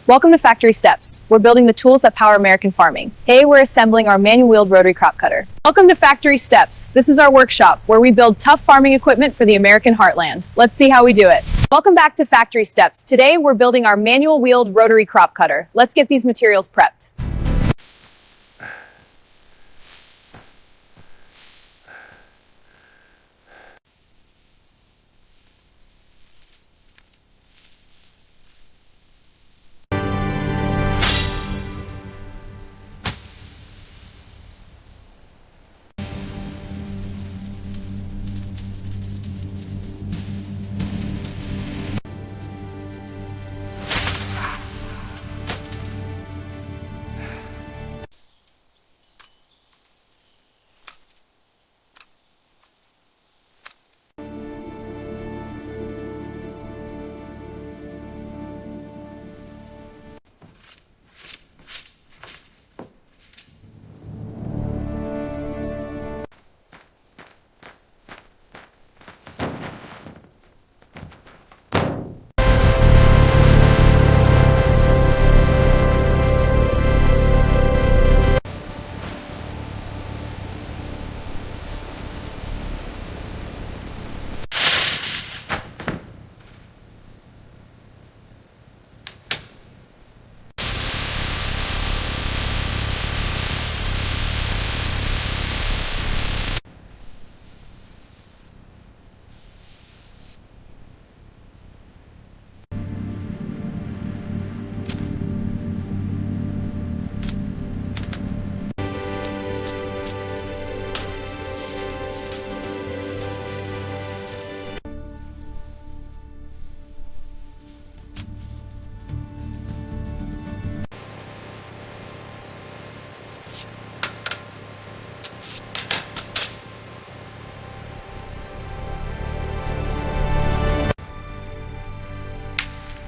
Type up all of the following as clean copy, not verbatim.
Welcome to Factory Steps. We're building the tools that power American farming. Hey, we're assembling our manual wheeled rotary crop cutter. Welcome to Factory Steps. This is our workshop where we build tough farming equipment for the American heartland. Let's see how we do it. Welcome back to Factory Steps. Today, we're building our manual wheeled rotary crop cutter. Let's get these materials prepped.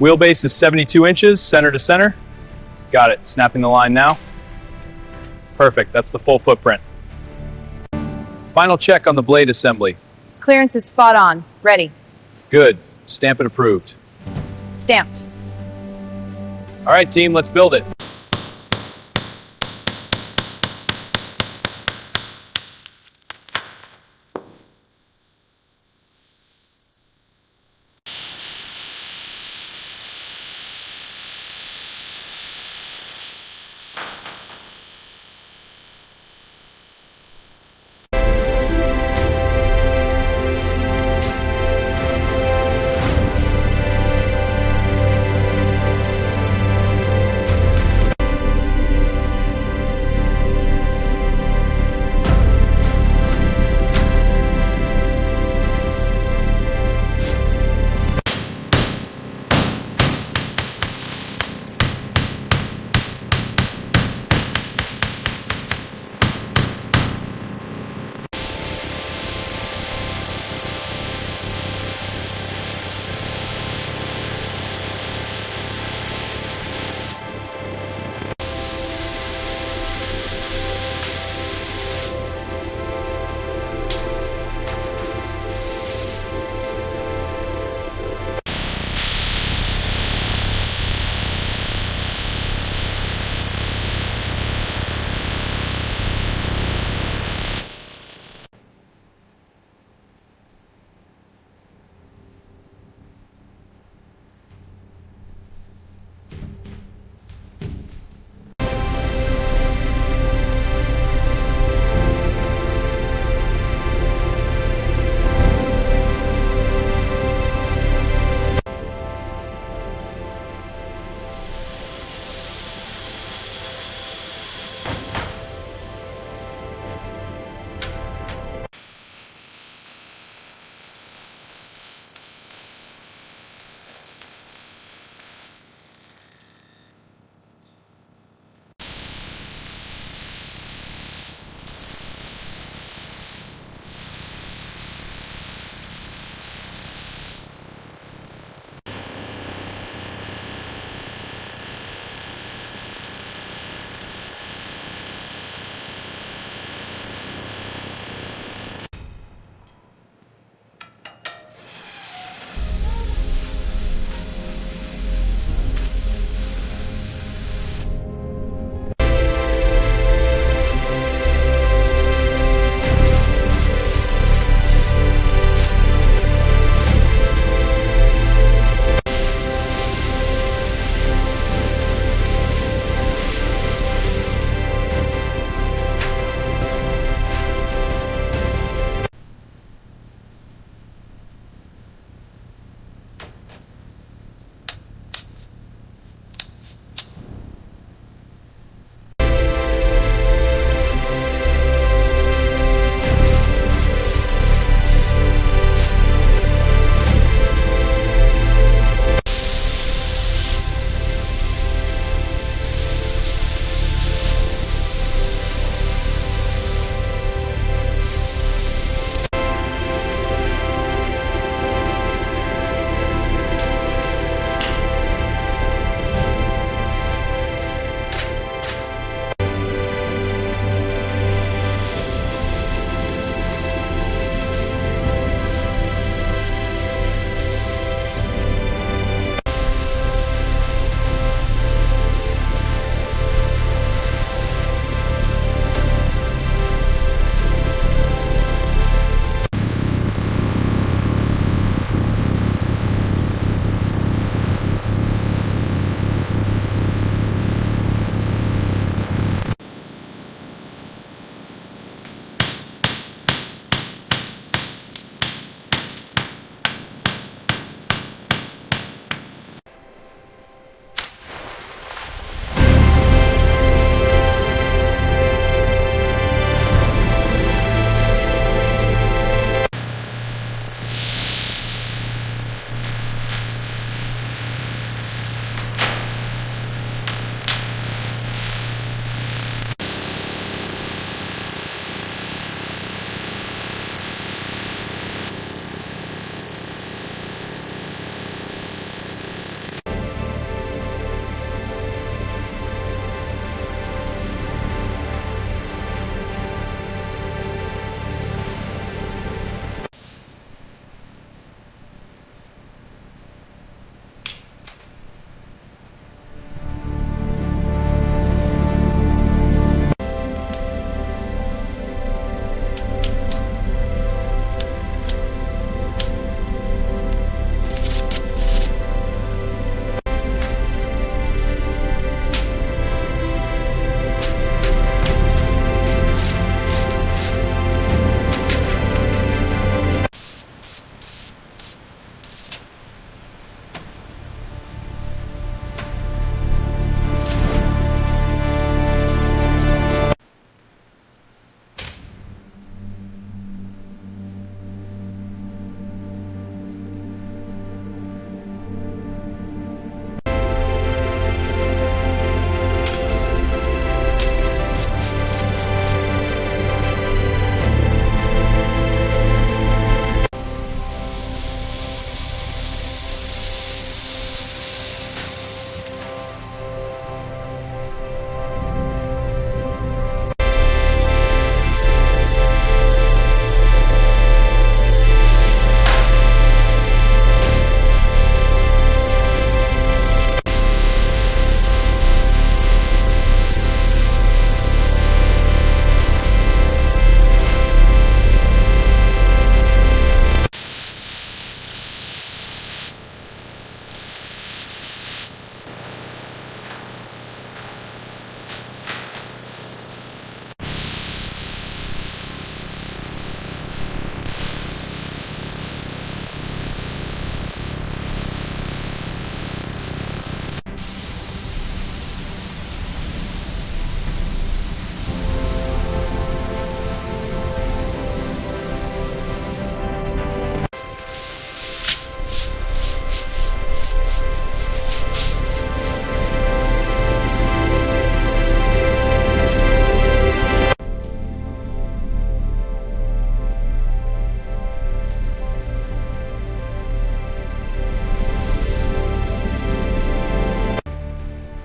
Wheelbase is 72 inches, center to center. Got it, snapping the line now. Perfect, that's the full footprint. Final check on the blade assembly. Clearance is spot on. Ready. Good, stamp it approved. Stamped. All right team, let's build it.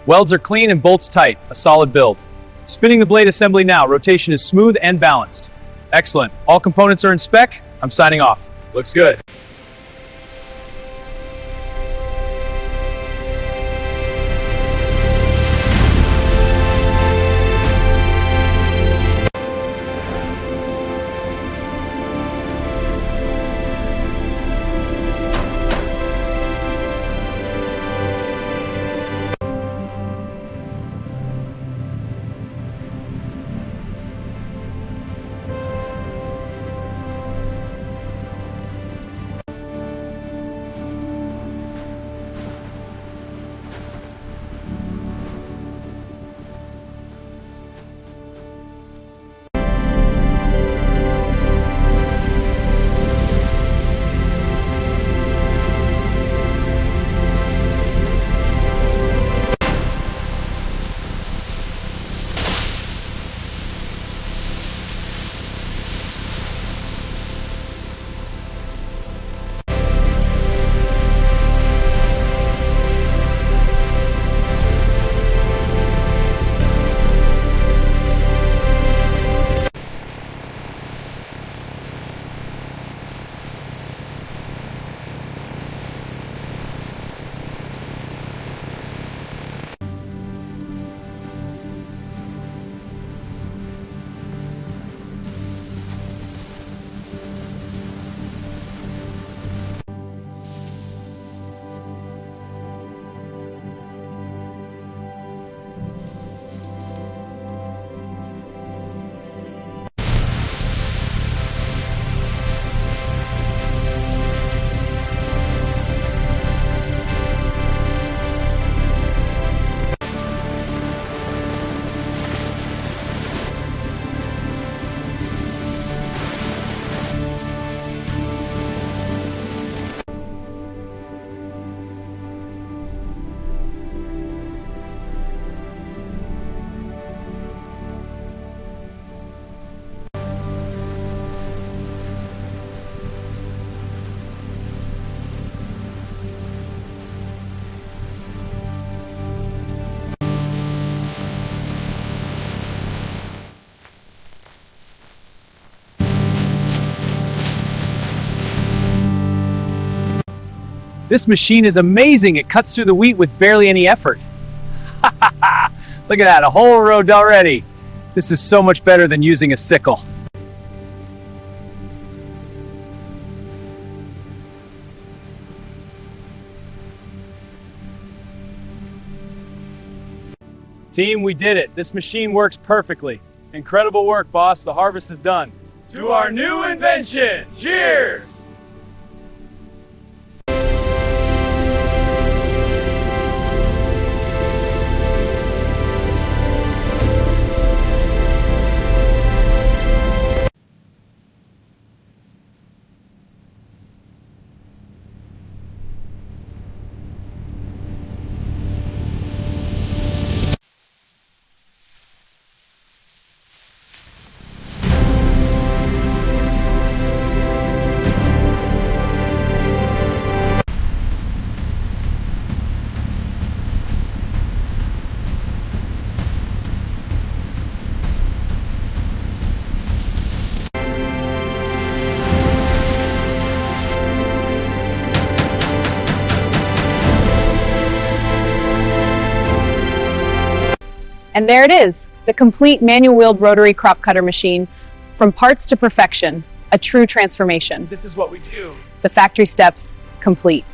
Welds are clean and bolts tight, a solid build. Spinning the blade assembly now, rotation is smooth and balanced. Excellent. All components are in spec. I'm signing off. Looks good. This machine is amazing. It cuts through the wheat with barely any effort. Look at that, a whole row already. This is so much better than using a sickle. Team, we did it. This machine works perfectly. Incredible work, boss. The harvest is done. To our new invention! Cheers! And there it is, the complete manual wheeled rotary crop cutter machine. From parts to perfection, a true transformation. This is what we do. The factory steps complete.